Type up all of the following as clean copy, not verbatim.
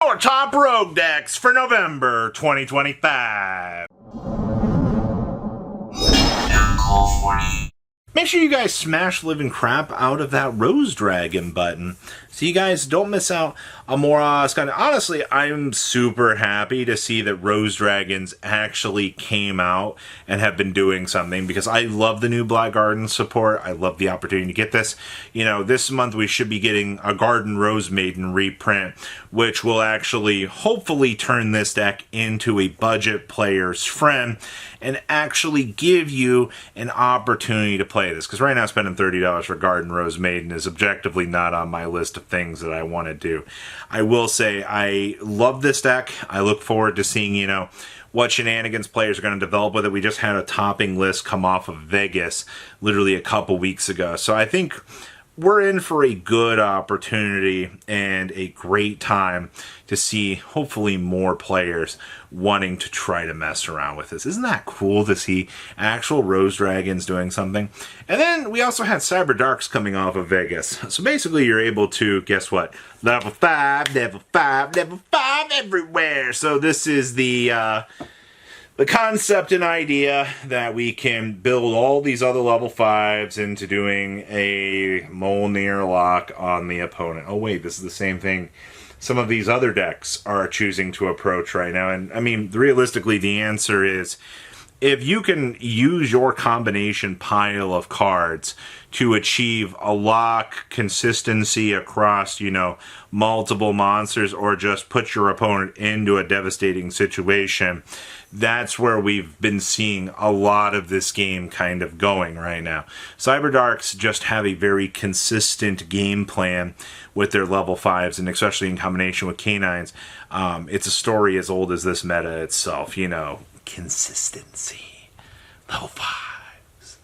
Our top rogue decks for November 2025. Make sure you guys smash living crap out of that Rose Dragon button so you guys don't miss out on more Scott. Honestly, I'm super happy to see that Rose Dragons actually came out and have been doing something, because I love the new Black Garden support. I love the opportunity to get this. You know, this month we should be getting a Garden Rose Maiden reprint, which will actually hopefully turn this deck into a budget player's friend and actually give you an opportunity to play this. Because right now spending $30 for Garden Rose Maiden is objectively not on my list of things that I want to do. I will say I love this deck. I look forward to seeing, you know, what shenanigans players are going to develop with it. We just had a topping list come off of Vegas literally a couple weeks ago. So I think we're in for a good opportunity and a great time to see hopefully more players wanting to try to mess around with this. Isn't that cool to see actual Rose Dragons doing something? And then we also had Cyber Darks coming off of Vegas. So basically you're able to, guess what? Level 5, level 5, level 5 everywhere. So this is the concept and idea that we can build all these other level 5s into doing a Mjolnir lock on the opponent. Oh wait, this is the same thing some of these other decks are choosing to approach right now. And I mean, realistically, the answer is, if you can use your combination pile of cards to achieve a lock consistency across, you know, multiple monsters, or just put your opponent into a devastating situation, that's where we've been seeing a lot of this game kind of going right now. Cyber Darks just have a very consistent game plan with their level 5s, and especially in combination with canines. It's a story as old as this meta itself, you know. Consistency. Level 5s.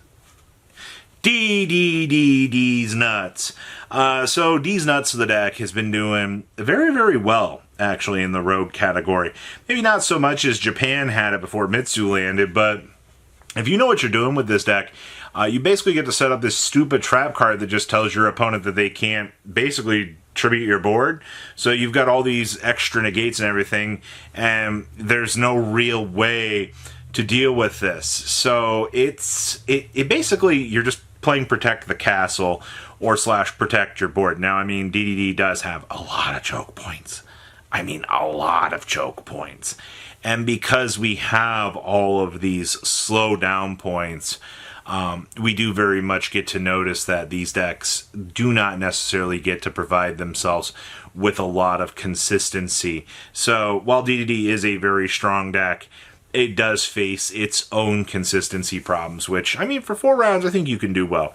D's nuts. So D's nuts of the deck has been doing very, very well, actually, in the rogue category. Maybe not so much as Japan had it before Mitsu landed, but if you know what you're doing with this deck, you basically get to set up this stupid trap card that just tells your opponent that they can't basically tribute your board. So you've got all these extra negates and everything, and there's no real way to deal with this. So it basically, you're just playing Protect the Castle or / protect your board. Now, I mean, DDD does have a lot of choke points. I mean, a lot of choke points. And because we have all of these slow down points, we do very much get to notice that these decks do not necessarily get to provide themselves with a lot of consistency. So while DDD is a very strong deck, it does face its own consistency problems, which, I mean, for 4 rounds, I think you can do well.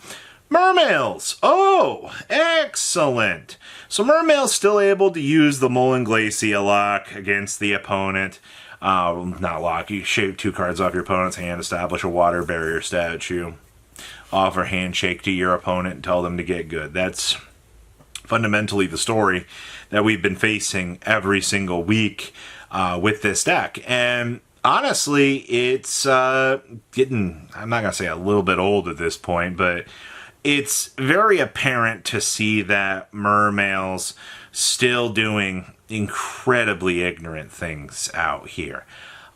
Mermails! Oh, excellent! So Mermail's still able to use the Mullen Glacia lock against the opponent. Not lock, you shave 2 cards off your opponent's hand, establish a water barrier statue, offer handshake to your opponent, and tell them to get good. That's fundamentally the story that we've been facing every single week with this deck. And honestly, it's getting, I'm not going to say a little bit old at this point, but it's very apparent to see that Mermail's still doing incredibly ignorant things out here.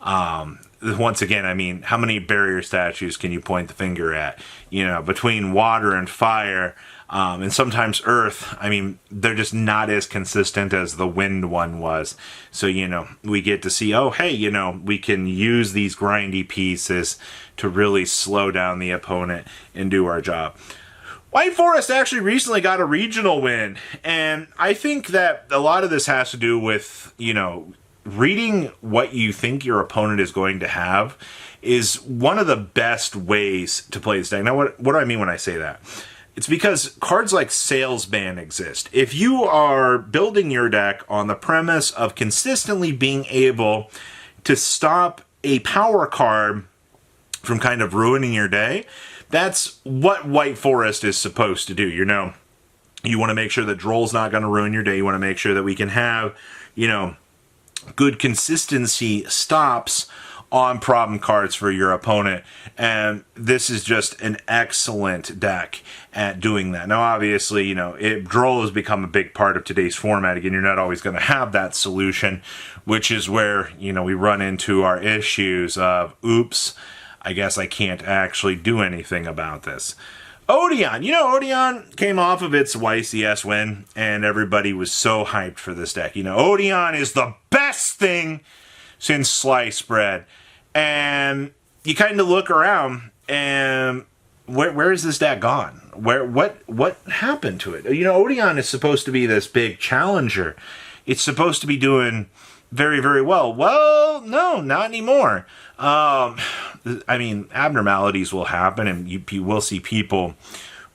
Once again, I mean, how many barrier statues can you point the finger at? You know, between water and fire, and sometimes earth, I mean, they're just not as consistent as the wind one was. So, you know, we get to see, oh, hey, you know, we can use these grindy pieces to really slow down the opponent and do our job. White Forest actually recently got a regional win, and I think that a lot of this has to do with, you know, reading what you think your opponent is going to have is one of the best ways to play this deck. Now, what do I mean when I say that? It's because cards like Salesman exist. If you are building your deck on the premise of consistently being able to stop a power card from kind of ruining your day, that's what White Forest is supposed to do. You know, you want to make sure that Droll's not going to ruin your day. You want to make sure that we can have, you know, good consistency stops on problem cards for your opponent. And this is just an excellent deck at doing that. Now, obviously, Droll has become a big part of today's format. Again, you're not always going to have that solution, which is where, we run into our issues of, oops, I guess I can't actually do anything about this. Odeon. Odeon came off of its YCS win, and everybody was so hyped for this deck. Odeon is the best thing since sliced bread. And you kind of look around, and where is this deck gone? What happened to it? Odeon is supposed to be this big challenger. It's supposed to be doing very, very well. Well, no, not anymore. Abnormalities will happen, and you will see people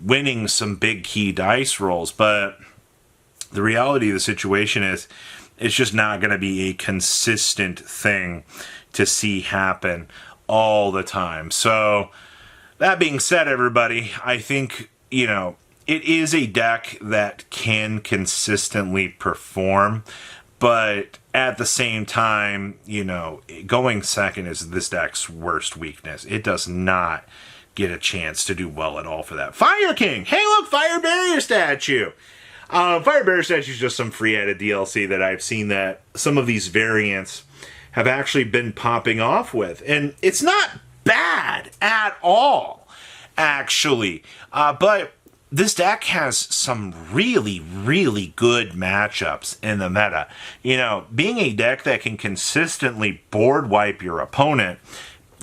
winning some big key dice rolls, but the reality of the situation is it's just not going to be a consistent thing to see happen all the time. So, that being said, everybody, I think, it is a deck that can consistently perform, but at the same time, going second is this deck's worst weakness. It does not get a chance to do well at all for that. Fire King! Hey, look, Fire Barrier Statue! Fire Barrier Statue is just some free added DLC that I've seen that some of these variants have actually been popping off with. And it's not bad at all, actually. But this deck has some really, really good matchups in the meta. Being a deck that can consistently board wipe your opponent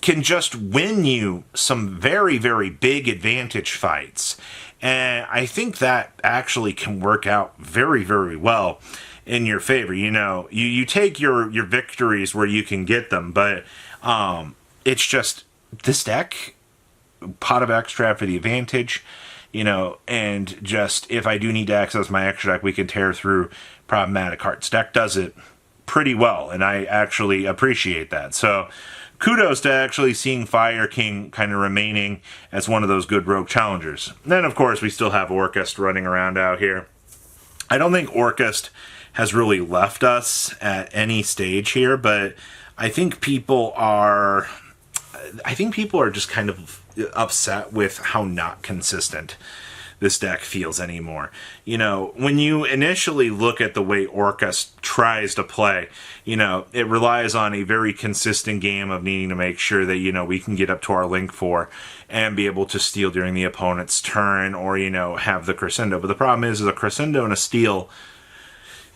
can just win you some very, very big advantage fights. And I think that actually can work out very, very well in your favor. You take your victories where you can get them, but it's just this deck, Pot of Extra for the advantage, and just if I do need to access my extra deck, we can tear through problematic cards. Deck does it pretty well, and I actually appreciate that. So kudos to actually seeing Fire King kind of remaining as one of those good rogue challengers. And then, of course, we still have Orcust running around out here. I don't think Orcust has really left us at any stage here, but I think people are just kind of upset with how not consistent this deck feels anymore. When you initially look at the way Orcust tries to play, it relies on a very consistent game of needing to make sure that, we can get up to our Link 4 and be able to steal during the opponent's turn or, have the Crescendo. But the problem is a Crescendo and a steal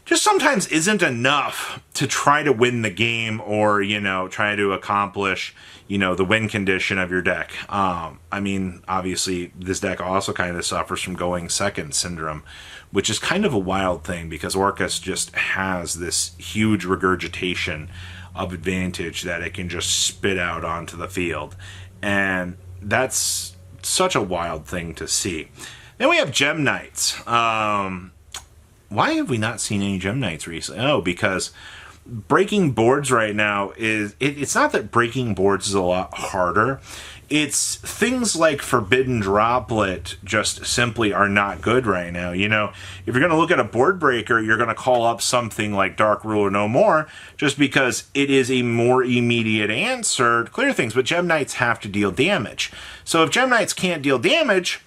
just sometimes isn't enough to try to win the game or, try to accomplish, the win condition of your deck. Obviously, this deck also kind of suffers from going second syndrome, which is kind of a wild thing because Orcust just has this huge regurgitation of advantage that it can just spit out onto the field. And that's such a wild thing to see. Then we have Gem Knights. Why have we not seen any Gem Knights recently? Oh, because breaking boards right now it's not that breaking boards is a lot harder. It's things like Forbidden Droplet just simply are not good right now. If you're going to look at a board breaker, you're going to call up something like Dark Ruler No More just because it is a more immediate answer to clear things. But Gem Knights have to deal damage. So if Gem Knights can't deal damage,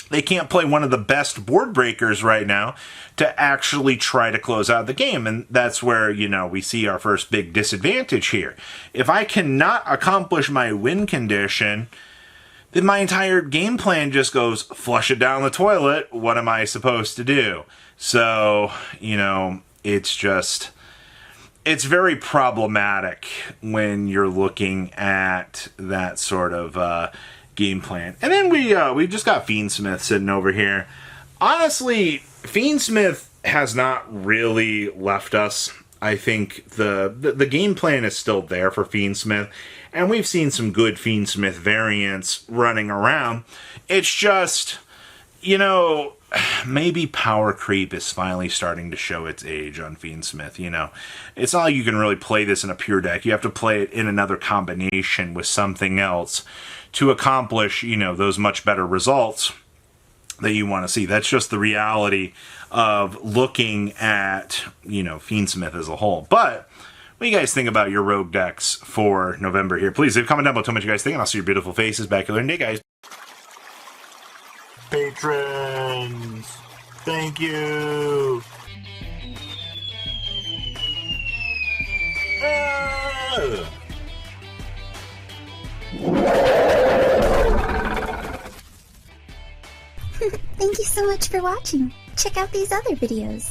they can't play one of the best board breakers right now to actually try to close out the game. And that's where, we see our first big disadvantage here. If I cannot accomplish my win condition, then my entire game plan just goes, flush it down the toilet. What am I supposed to do? So, it's very problematic when you're looking at that sort of game plan. And then we just got Fiendsmith sitting over here. Honestly, Fiendsmith has not really left us. I think the game plan is still there for Fiendsmith, and we've seen some good Fiendsmith variants running around. It's just, maybe power creep is finally starting to show its age on Fiendsmith. It's not like you can really play this in a pure deck. You have to play it in another combination with something else to accomplish, those much better results that you want to see. That's just the reality of looking at, Fiendsmith as a whole. But what do you guys think about your rogue decks for November here? Please leave a comment down below. Tell me what you guys think, and I'll see your beautiful faces back here in a day, guys. Patrons, thank you. Thank you so much for watching. Check out these other videos.